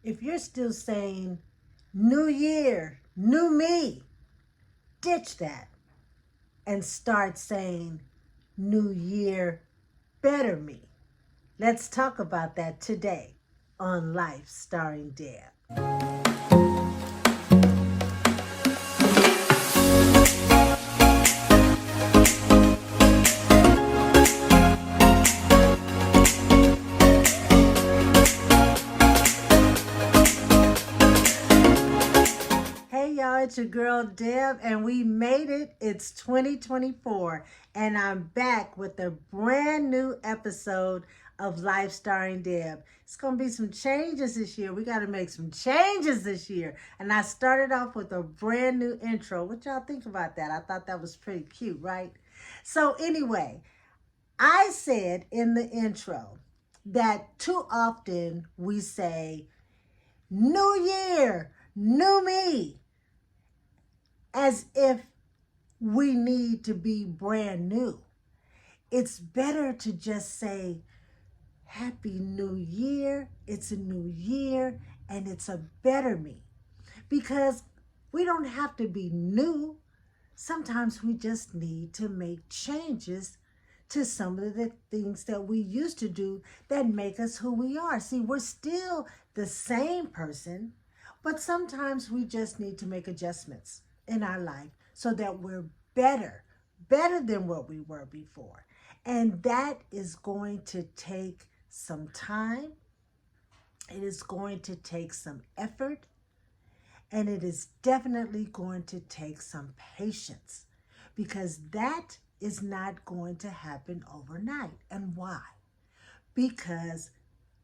If you're still saying, New Year, new me, ditch that and start saying, New Year, better me. Let's talk about that today on Life Starring Deb. Hey y'all, it's your girl Deb, and we made it. It's 2024, and I'm back with a brand new episode of Life Starring Deb. It's gonna be some changes this year. We gotta make some changes this year. And I started off with a brand new intro. What y'all think about that? I thought that was pretty cute, right? So, anyway, I said in the intro that too often we say, New Year, new me, as if we need to be brand new. It's better to just say, Happy New Year. It's a new year and it's a better me. Because we don't have to be new. Sometimes we just need to make changes to some of the things that we used to do that make us who we are. See, we're still the same person, but sometimes we just need to make adjustments in our life so that we're better than what we were before. And that is going to take some time. It is going to take some effort, and it is definitely going to take some patience, because that is not going to happen overnight. And why? Because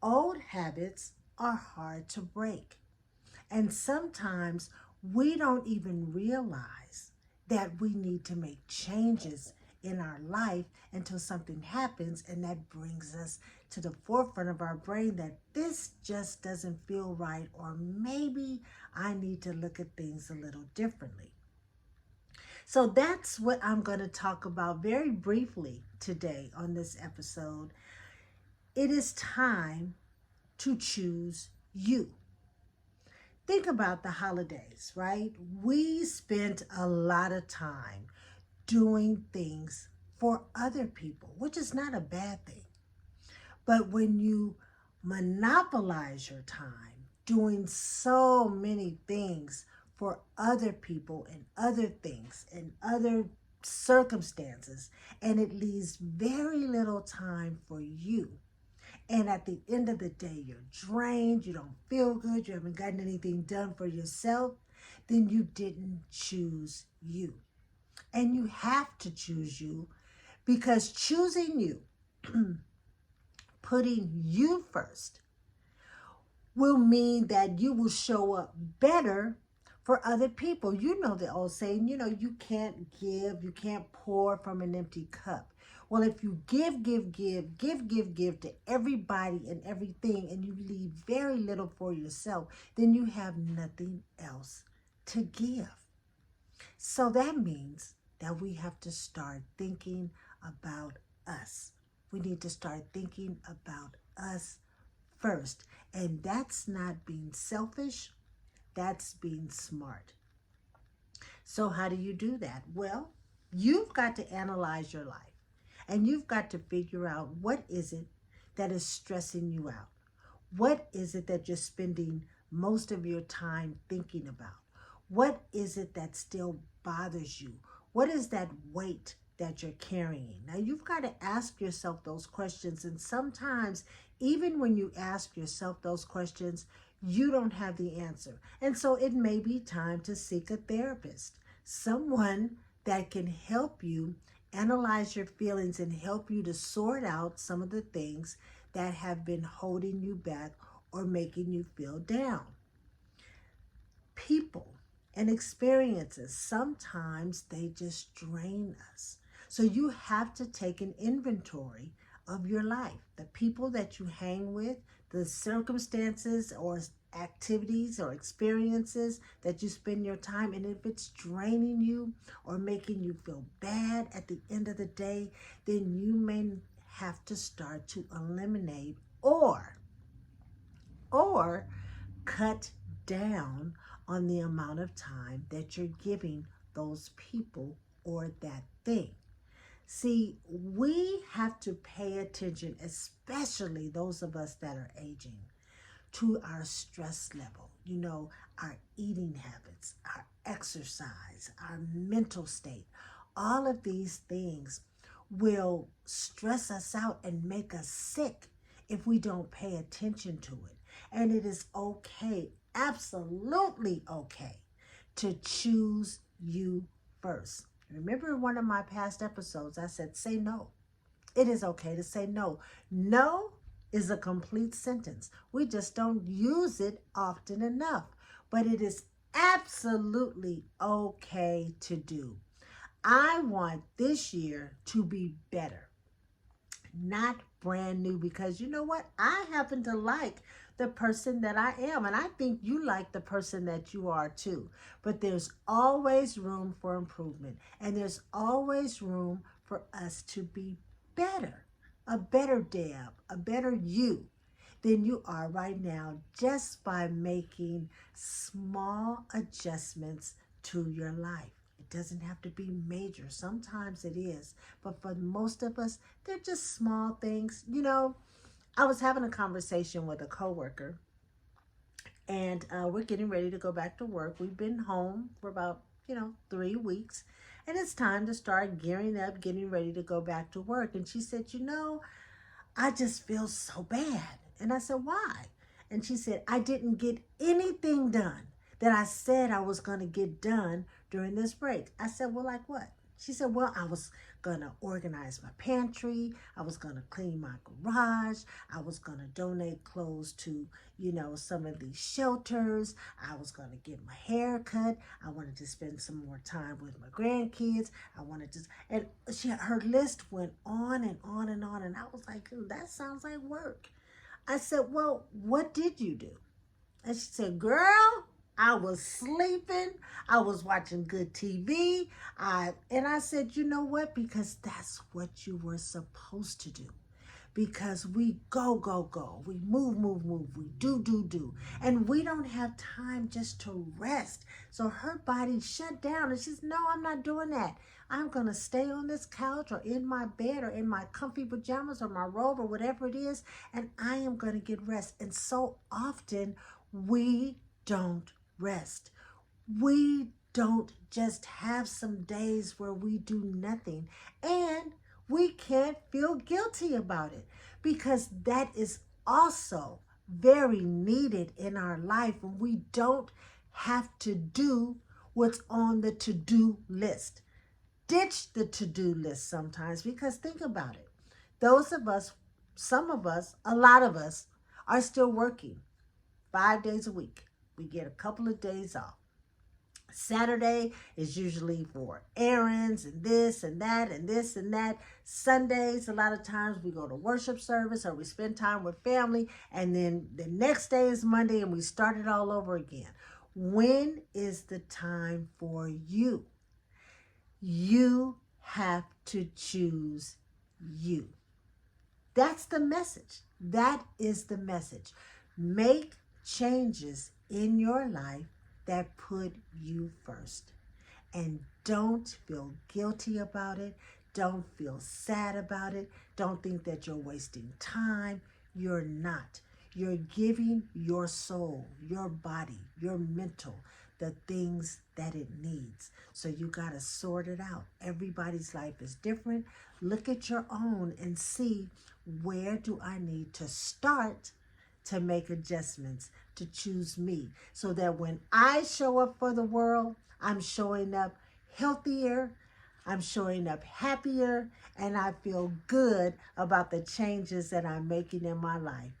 old habits are hard to break. And sometimes we don't even realize that we need to make changes in our life until something happens, and that brings us to the forefront of our brain that this just doesn't feel right, or maybe I need to look at things a little differently. So that's what I'm going to talk about very briefly today on this episode. It is time to choose you. Think about the holidays, right? We spent a lot of time doing things for other people, which is not a bad thing. But when you monopolize your time doing so many things for other people and other things and other circumstances, and it leaves very little time for you, and at the end of the day, you're drained, you don't feel good, you haven't gotten anything done for yourself, then you didn't choose you. And you have to choose you, because choosing you, putting you first, will mean that you will show up better for other people. You know the old saying, you can't give, you can't pour from an empty cup. Well, if you give to everybody and everything, and you leave very little for yourself, then you have nothing else to give. So that means that we have to start thinking about us. We need to start thinking about us first. And that's not being selfish, that's being smart. So how do you do that? Well, you've got to analyze your life, and you've got to figure out, what is it that is stressing you out? What is it that you're spending most of your time thinking about? What is it that still bothers you? What is that weight that you're carrying? Now, you've got to ask yourself those questions. And sometimes, even when you ask yourself those questions, you don't have the answer. And so it may be time to seek a therapist, someone that can help you analyze your feelings and help you to sort out some of the things that have been holding you back or making you feel down. People and experiences, sometimes they just drain us. So you have to take an inventory of your life, the people that you hang with, the circumstances or activities or experiences that you spend your time. And if it's draining you or making you feel bad at the end of the day, then you may have to start to eliminate or cut down on the amount of time that you're giving those people or that thing. See, we have to pay attention, especially those of us that are aging, to our stress level, our eating habits, our exercise, our mental state. All of these things will stress us out and make us sick if we don't pay attention to it. And it is okay, absolutely okay, to choose you first. Remember in one of my past episodes, I said, say no. It is okay to say no. No is a complete sentence. We just don't use it often enough, but it is absolutely okay to do. I want this year to be better, not brand new, because you know what? I happen to like the person that I am, and I think you like the person that you are too. But there's always room for improvement, and there's always room for us to be better, a better Deb, a better you than you are right now, just by making small adjustments to your life. It doesn't have to be major. Sometimes it is, but for most of us, they're just small things. I was having a conversation with a coworker, and we're getting ready to go back to work. We've been home for about 3 weeks, and it's time to start gearing up, getting ready to go back to work. And she said, I just feel so bad. And I said, why? And she said, I didn't get anything done that I said I was going to get done during this break. I said, well, like what? She said, well, I was going to organize my pantry. I was going to clean my garage. I was going to donate clothes to, some of these shelters. I was going to get my hair cut. I wanted to spend some more time with my grandkids. I wanted to, and her list went on and on and on. And I was like, that sounds like work. I said, well, what did you do? And she said, girl, I was sleeping. I was watching good TV. And I said, you know what? Because that's what you were supposed to do. Because we go. We move. We do. And we don't have time just to rest. So her body shut down. And she said, no, I'm not doing that. I'm going to stay on this couch or in my bed or in my comfy pajamas or my robe or whatever it is. And I am going to get rest. And so often we don't rest. We don't just have some days where we do nothing, and we can't feel guilty about it, because that is also very needed in our life, and we don't have to do what's on the to-do list. Ditch the to-do list sometimes, because think about it. Those of us, some of us, a lot of us are still working 5 days a week. We get a couple of days off. Saturday is usually for errands and this and that and this and that. Sundays, a lot of times we go to worship service or we spend time with family, and then the next day is Monday and we start it all over again. When is the time for you? You have to choose you. That's the message. That is the message. Make changes in your life that put you first. And don't feel guilty about it. Don't feel sad about it. Don't think that you're wasting time. You're not. You're giving your soul, your body, your mental, the things that it needs. So you got to sort it out. Everybody's life is different. Look at your own and see, where do I need to start to make adjustments, to choose me, so that when I show up for the world, I'm showing up healthier, I'm showing up happier, and I feel good about the changes that I'm making in my life.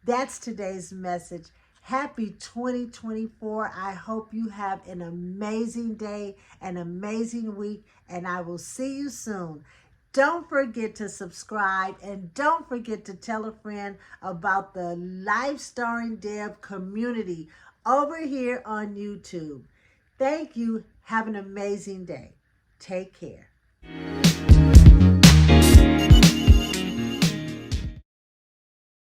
That's today's message. Happy 2024. I hope you have an amazing day, an amazing week, and I will see you soon. Don't forget to subscribe, and don't forget to tell a friend about the Life Starring Deb community over here on YouTube. Thank you. Have an amazing day. Take care.